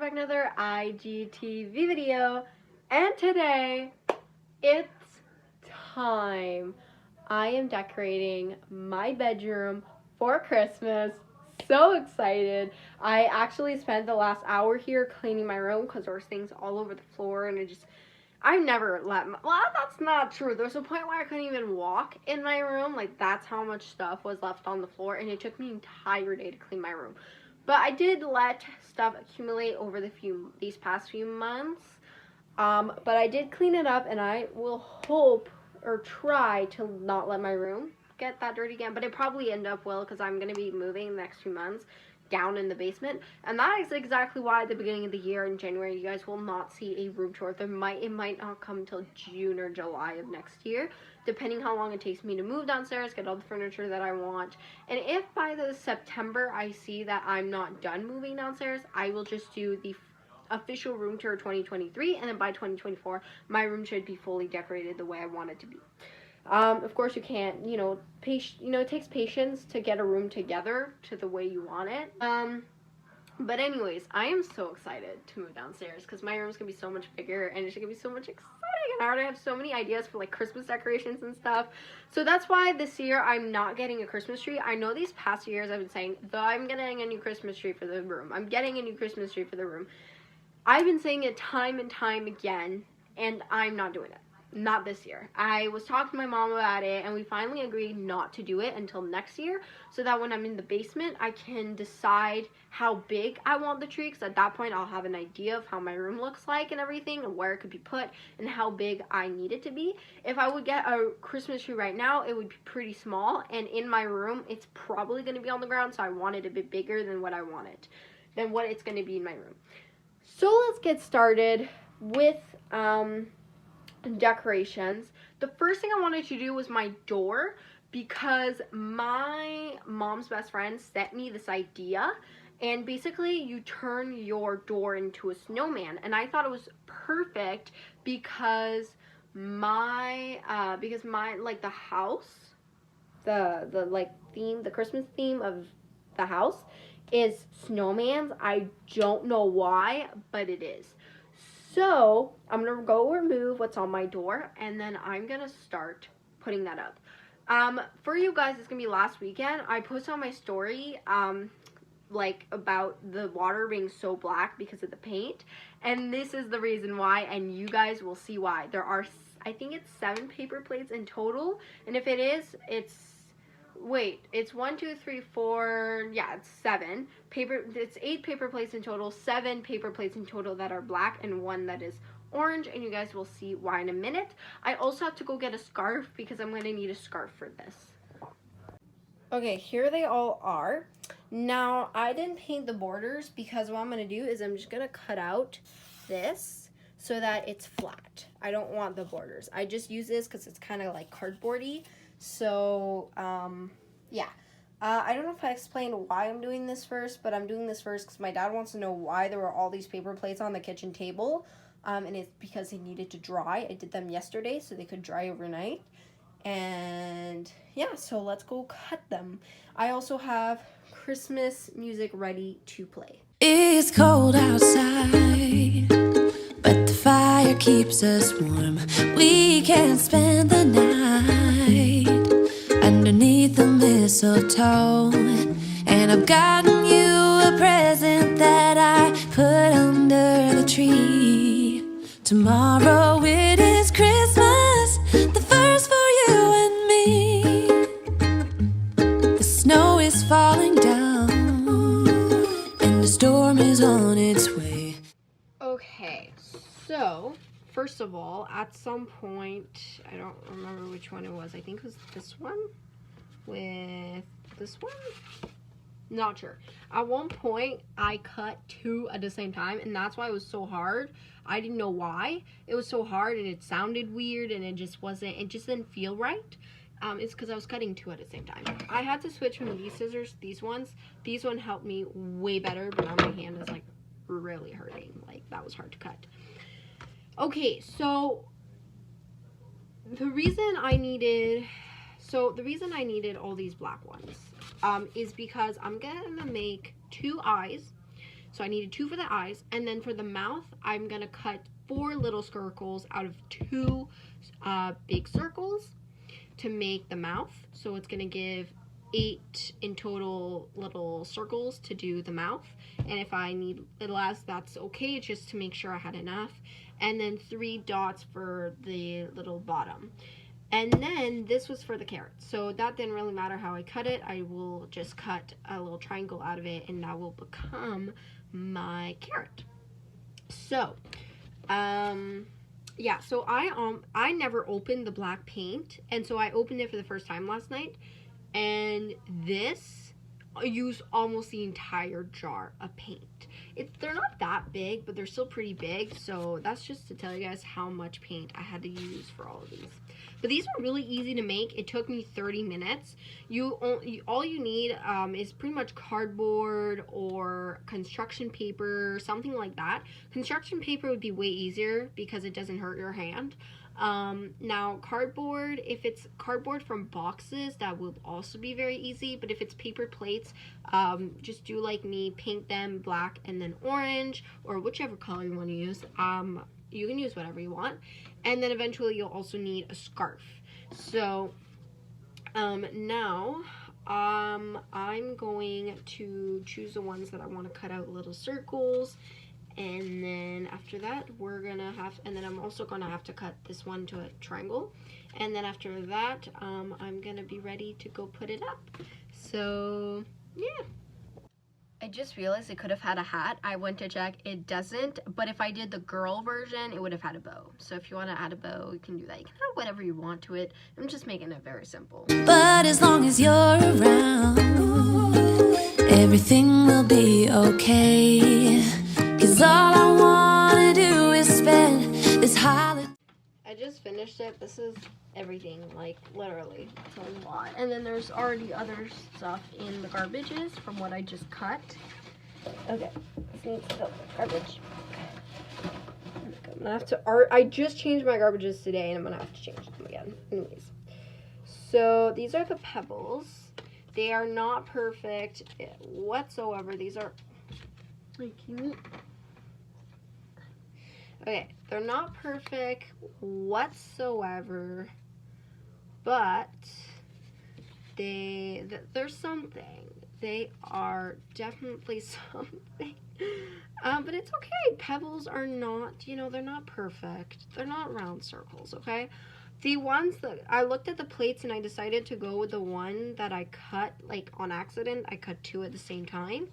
back to another IGTV video, and today it's time. I am decorating my bedroom for Christmas. So excited. I actually spent the last hour here cleaning my room because there was things all over the floor, and I never well, that's not true. There's a point where I couldn't even walk in my room. Like, that's how much stuff was left on the floor, and it took me an entire day to clean my room. But I did let stuff accumulate over these past few months. But I did clean it up, and I will hope or try to not let my room get that dirty again. But it probably end up will, because I'm going to be moving the next few months down in the basement. And that is exactly why at the beginning of the year in January, you guys will not see a room tour. It might not come until June or July of next year, depending how long it takes me to move downstairs, get all the furniture that I want. And if by the September I see that I'm not done moving downstairs, I will just do the official room tour 2023, and then by 2024 my room should be fully decorated the way I want it to be. Of course, you can't, it takes patience to get a room together to the way you want it. But anyways, I am so excited to move downstairs because my room's gonna be so much bigger, and it's gonna be so much exciting. And I already have so many ideas for like Christmas decorations and stuff. So that's why this year I'm not getting a Christmas tree. I know these past years I've been saying, though, I'm getting a new Christmas tree for the room. I'm getting a new Christmas tree for the room. I've been saying it time and time again, and I'm not doing it. Not this year. I was talking to my mom about it, and we finally agreed not to do it until next year, so that when I'm in the basement, I can decide how big I want the tree, because at that point, I'll have an idea of how my room looks like and everything, and where it could be put, and how big I need it to be. If I would get a Christmas tree right now, it would be pretty small, and in my room, it's probably going to be on the ground, so I want it a bit bigger than what it's going to be in my room. So let's get started with decorations. The first thing I wanted to do was my door, because my mom's best friend sent me this idea, and basically you turn your door into a snowman, and I thought it was perfect because my like the house, the Christmas theme of the house is snowmans. I don't know why, but it is. So I'm gonna go remove what's on my door, and then I'm gonna start putting that up. For you guys, it's gonna be last weekend. I posted on my story like about the water being so black because of the paint, and this is the reason why, and you guys will see why. There are, I think it's 7 paper plates in total, and if it is, it's 1, 2, 3, 4, yeah, it's 7 paper. It's 8 paper plates in total, 7 paper plates in total that are black, and 1 that is orange, and you guys will see why in a minute. I also have to go get a scarf because I'm going to need a scarf for this. Okay, here they all are. Now, I didn't paint the borders because what I'm going to do is I'm just going to cut out this so that it's flat. I don't want the borders. I just use this because it's kind of like cardboardy. So, yeah. I don't know if I explained why I'm doing this first, but I'm doing this first because my dad wants to know why there were all these paper plates on the kitchen table, and it's because they needed to dry. I did them yesterday so they could dry overnight, and yeah, so let's go cut them. I also have Christmas music ready to play. It's cold outside, but the fire keeps us warm. We can spend the night underneath the mistletoe, and I've gotten you a present that I put under the tree. Tomorrow it is Christmas, the first for you and me. The snow is falling down, and the storm is on its way. Okay, so first of all, at some point, I don't remember which one it was. I think it was this one with this one. Not sure. At one point, I cut 2 at the same time, and that's why it was so hard. I didn't know why it was so hard, and it sounded weird, and it just didn't feel right. It's because I was cutting 2 at the same time. I had to switch from these scissors, these ones. These one helped me way better, but now my hand is like really hurting. Like, that was hard to cut. Okay, so the reason I needed all these black ones is because I'm gonna make 2 eyes. So I needed 2 for the eyes. And then for the mouth, I'm gonna cut 4 little circles out of 2 big circles to make the mouth. So it's gonna give 8 in total little circles to do the mouth. And if I need less, that's okay, just to make sure I had enough. And then 3 dots for the little bottom. And then this was for the carrot. So that didn't really matter how I cut it. I will just cut a little triangle out of it and that will become my carrot. So, yeah, so I never opened the black paint, and so I opened it for the first time last night, and this, I used almost the entire jar of paint. They're not that big, but they're still pretty big, so that's just to tell you guys how much paint I had to use for all of these. But these are really easy to make. It took me 30 minutes. All you need is pretty much cardboard or construction paper, something like that. Construction paper would be way easier because it doesn't hurt your hand. Now cardboard, if it's cardboard from boxes, that will also be very easy, but if it's paper plates, just do like me, paint them black and then orange, or whichever color you want to use. You can use whatever you want, and then eventually you'll also need a scarf. So now I'm going to choose the ones that I want to cut out little circles. And then after that, and then I'm also gonna have to cut this one to a triangle. And then after that, I'm gonna be ready to go put it up. So, yeah. I just realized it could have had a hat. I went to check, it doesn't. But if I did the girl version, it would have had a bow. So if you wanna add a bow, you can do that. You can add whatever you want to it. I'm just making it very simple. But as long as you're around, everything will be okay. 'Cause all I wanna do is spend this holiday. I just finished it. This is everything, like literally. It's a lot. And then there's already other stuff in the garbages from what I just cut. Okay, this needs to go in the garbage. I'm gonna have to I just changed my garbages today and I'm gonna have to change them again. Anyways. So these are the pebbles. They are not perfect whatsoever. These are like okay, they're not perfect whatsoever, but they're something. They are definitely something. But it's okay. Pebbles are not, they're not perfect. They're not round circles, okay? The ones that I looked at the plates and I decided to go with the one that I cut like on accident. I cut 2 at the same time,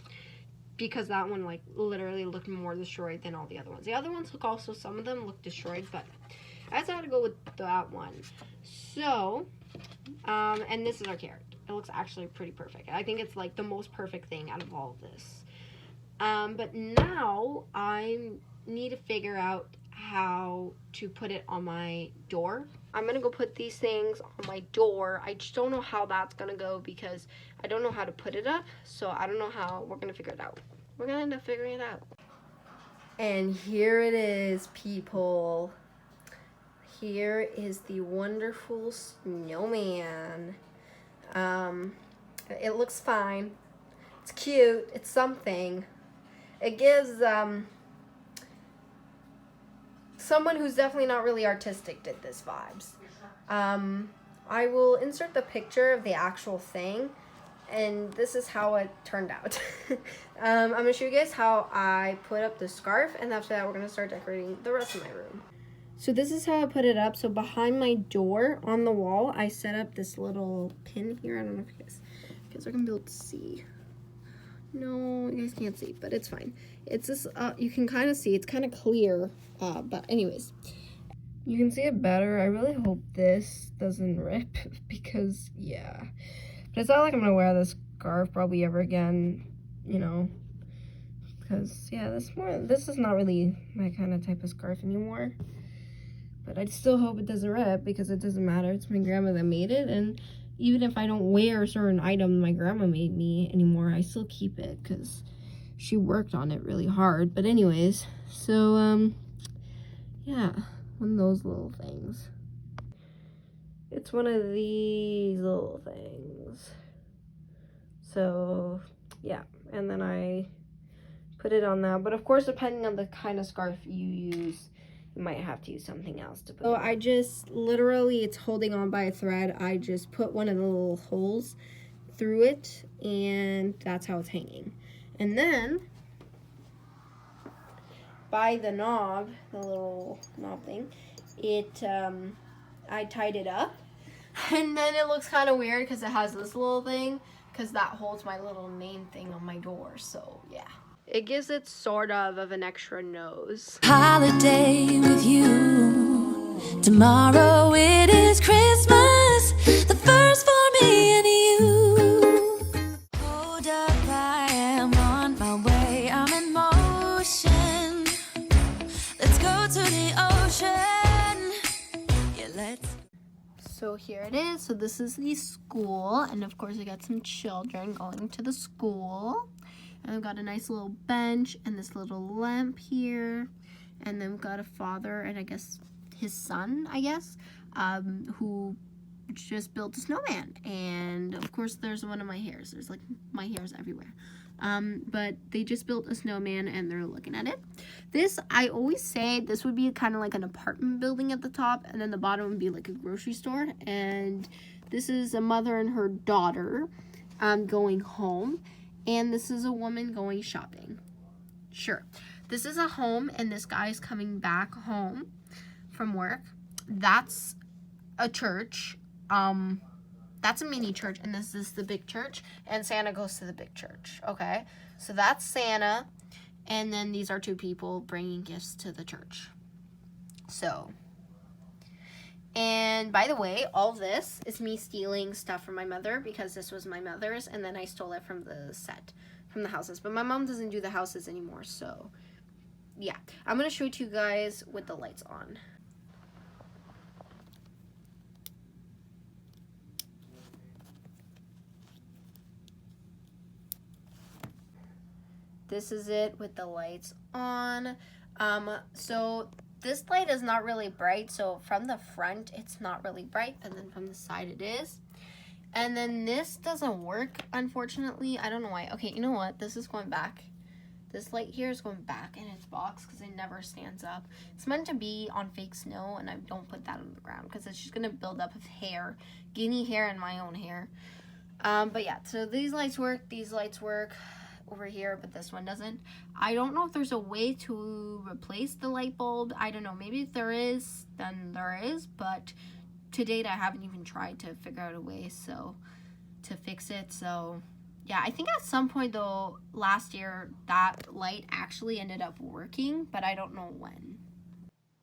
because that one like literally looked more destroyed than all the other ones. The other ones look also, some of them look destroyed, but I decided to go with that one. So, and this is our carrot. It looks actually pretty perfect. I think it's like the most perfect thing out of all of this. But now I need to figure out how to put it on my door. I'm gonna go put these things on my door. I just don't know how that's gonna go because I don't know how to put it up, so I don't know how. We're gonna figure it out. We're gonna end up figuring it out. And here it is, people. Here is the wonderful snowman. It looks fine. It's cute. It's something. It gives someone who's definitely not really artistic did this vibes. I will insert the picture of the actual thing, and this is how it turned out. I'm going to show you guys how I put up the scarf, and after that we're going to start decorating the rest of my room. So this is how I put it up. So behind my door on the wall, I set up this little pin here. I don't know if you guys are going to be able to see. No, you guys can't see, but it's fine. It's this, you can kind of see, it's kind of clear, but anyways. You can see it better. I really hope this doesn't rip because, yeah. But it's not like I'm going to wear this scarf probably ever again, because, yeah, this is not really my kind of type of scarf anymore. But I still hope it doesn't rip because it doesn't matter. It's my grandma that made it, and even if I don't wear a certain item my grandma made me anymore, I still keep it because she worked on it really hard. But anyways, so, yeah, one of those little things. It's one of these little things. So, yeah, and then I put it on that. But of course, depending on the kind of scarf you use, you might have to use something else to put it on. I just literally, it's holding on by a thread. I just put one of the little holes through it, and that's how it's hanging. And then by the knob, the little knob thing, I tied it up, and then it looks kind of weird because it has this little thing, because that holds my little name thing on my door. So yeah, it gives it sort of an extra nose. Holiday with you. Tomorrow it is Christmas, the first for me and you. Hold up, I am on my way. I'm in motion. Let's go to the ocean. Yeah, let's. So here it is. So this is the school, and of course I got some children going to the school. And I've got a nice little bench and this little lamp here. And then we've got a father and I guess his son, who just built a snowman. And of course there's one of my hairs. There's like my hairs everywhere. But they just built a snowman and they're looking at it. This, I always say, this would be kind of like an apartment building at the top, and then the bottom would be like a grocery store. And this is a mother and her daughter going home. And this is a woman going shopping. Sure. This is a home, and this guy's coming back home from work. That's a church. That's a mini church, and this is the big church. And Santa goes to the big church, okay? So that's Santa, and then these are two people bringing gifts to the church. So, and by the way, all this is me stealing stuff from my mother, because this was my mother's, and then I stole it from the set, from the houses. But my mom doesn't do the houses anymore, so yeah. I'm going to show it to you guys with the lights on. This is it with the lights on. So this light is not really bright, so from the front it's not really bright, and then from the side it is. And then this doesn't work, unfortunately. I don't know why. Okay, you know what? This is going back. This light here is going back in its box because it never stands up. It's meant to be on fake snow, and I don't put that on the ground because it's just going to build up with hair, guinea hair, and my own hair. But yeah, so these lights work. These lights work over here, but this one doesn't. I don't know if there's a way to replace the light bulb. I don't know. Maybe if there is, then there is, but to date I haven't even tried to figure out a way to fix it. So yeah, I think at some point though last year that light actually ended up working, but I don't know when.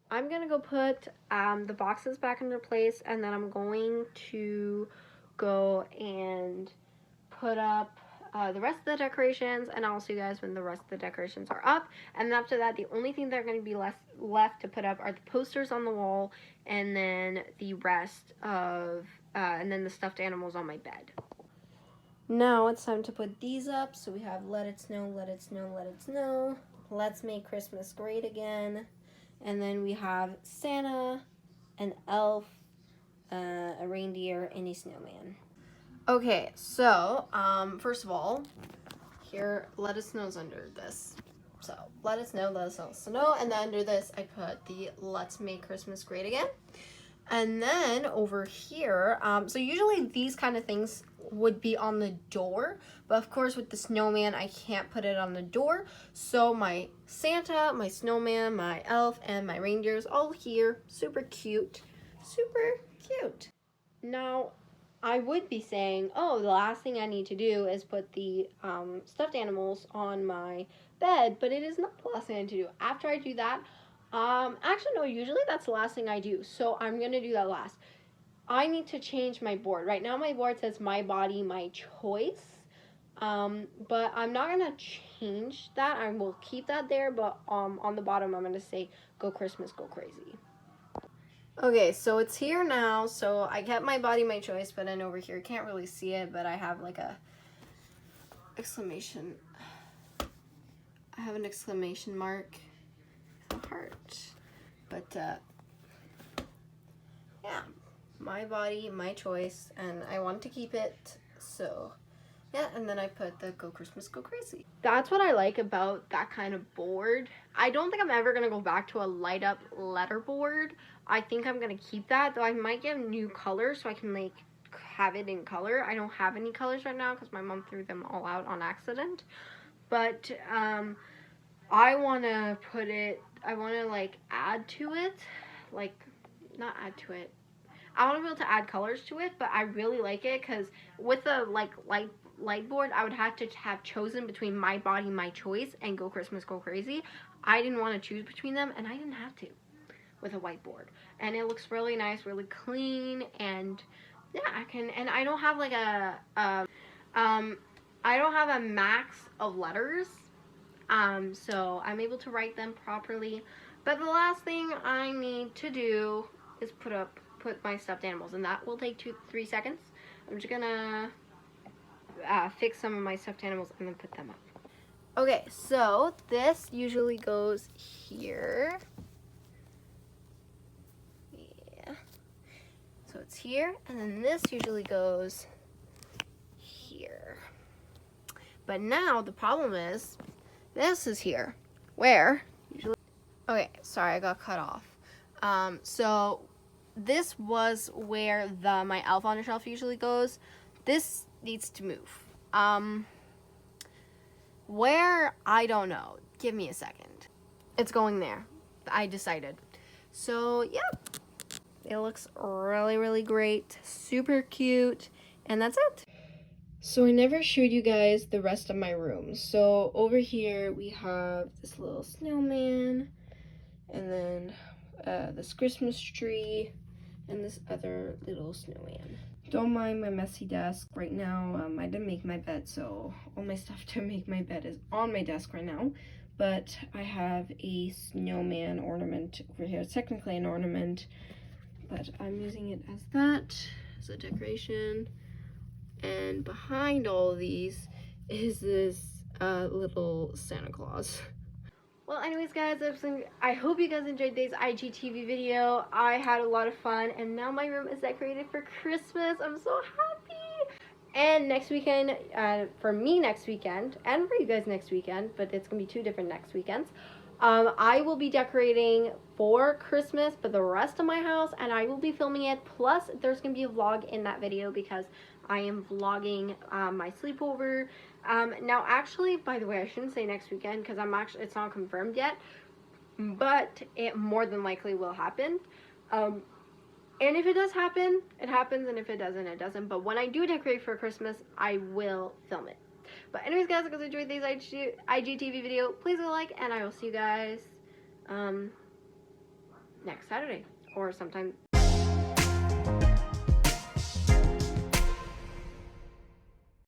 I'm gonna go put the boxes back in their place, and then I'm going to go and put up the rest of the decorations, and I'll see you guys when the rest of the decorations are up. And after that, the only thing that are going to be left to put up are the posters on the wall, and then the rest of and then the stuffed animals on my bed. Now it's time to put these up. So we have Let It Snow, Let It Snow, Let It Snow, Let's Make Christmas Great Again, and then we have Santa, an elf, a reindeer, and a snowman. Okay, so, first of all, here, Let It Snow's under this. So, Let It Snow, Let It Snow, and then under this, I put the Let's Make Christmas Great Again. And then over here, so usually these kind of things would be on the door, but of course with the snowman, I can't put it on the door. So my Santa, my snowman, my elf, and my reindeers all here, super cute, super cute. Now, I would be saying, oh, the last thing I need to do is put the stuffed animals on my bed, but it is not the last thing I need to do. After I do that, actually no, usually that's the last thing I do, so I'm gonna do that last. I need to change my board. Right now my board says My Body, My Choice, but I'm not gonna change that. I will keep that there, but on the bottom I'm gonna say Go Christmas, Go Crazy. Okay, so it's here now. So I kept My Body, My Choice, but then over here, you can't really see it, but I have like a exclamation. I have an exclamation mark, a heart, but yeah, My Body, My Choice, and I want to keep it, so Yeah, and then I put the Go Christmas Go Crazy. That's what I like about that kind of board. I don't think I'm ever going to go back to a light up letter board. I think I'm going to keep that, though I might get new colors so I can like have it in color. I don't have any colors right now because my mom threw them all out on accident. But I want to like add to it, like not add to it. I want to be able to add colors to it, but I really like it because with the like light board, I would have to have chosen between My Body, My Choice and Go Christmas, Go Crazy. I didn't want to choose between them, and I didn't have to with a whiteboard. And it looks really nice, really clean, and yeah, I can. And I don't have like I don't have a max of letters, so I'm able to write them properly. But the last thing I need to do is put my stuffed animals, and that will take 2-3 seconds. I'm just gonna fix some of my stuffed animals and then put them up. Okay, so this usually goes here. Yeah. So it's here, and then this usually goes here. But now the problem is, this is here, where usually. Okay, sorry, I got cut off. So this was where my Elf on a Shelf usually goes. This needs to move. Where, I don't know. Give me a second. It's going there. I decided. So, yeah. It looks really, really great. Super cute. And that's it. So I never showed you guys the rest of my room. So over here we have this little snowman, and then this Christmas tree, and this other little snowman. Don't mind my messy desk right now. I didn't make my bed, so all my stuff to make my bed is on my desk right now. But I have a snowman ornament over here. It's technically an ornament, but I'm using it as that, as a decoration. And behind all of these is this little Santa Claus. Well, anyways, guys, I hope you guys enjoyed today's IGTV video. I had a lot of fun, and now my room is decorated for Christmas. I'm so happy. And next weekend, for me next weekend, and for you guys next weekend, but it's going to be 2 different next weekends, I will be decorating for Christmas, but the rest of my house, and I will be filming it. Plus, there's going to be a vlog in that video because I am vlogging my sleepover. Now, actually, by the way, I shouldn't say next weekend because it's not confirmed yet, but it more than likely will happen. And if it does happen, it happens, and if it doesn't, it doesn't. But when I do decorate for Christmas, I will film it. But anyways, guys, if you guys enjoyed today's IGTV video, please leave a like, and I will see you guys next Saturday or sometime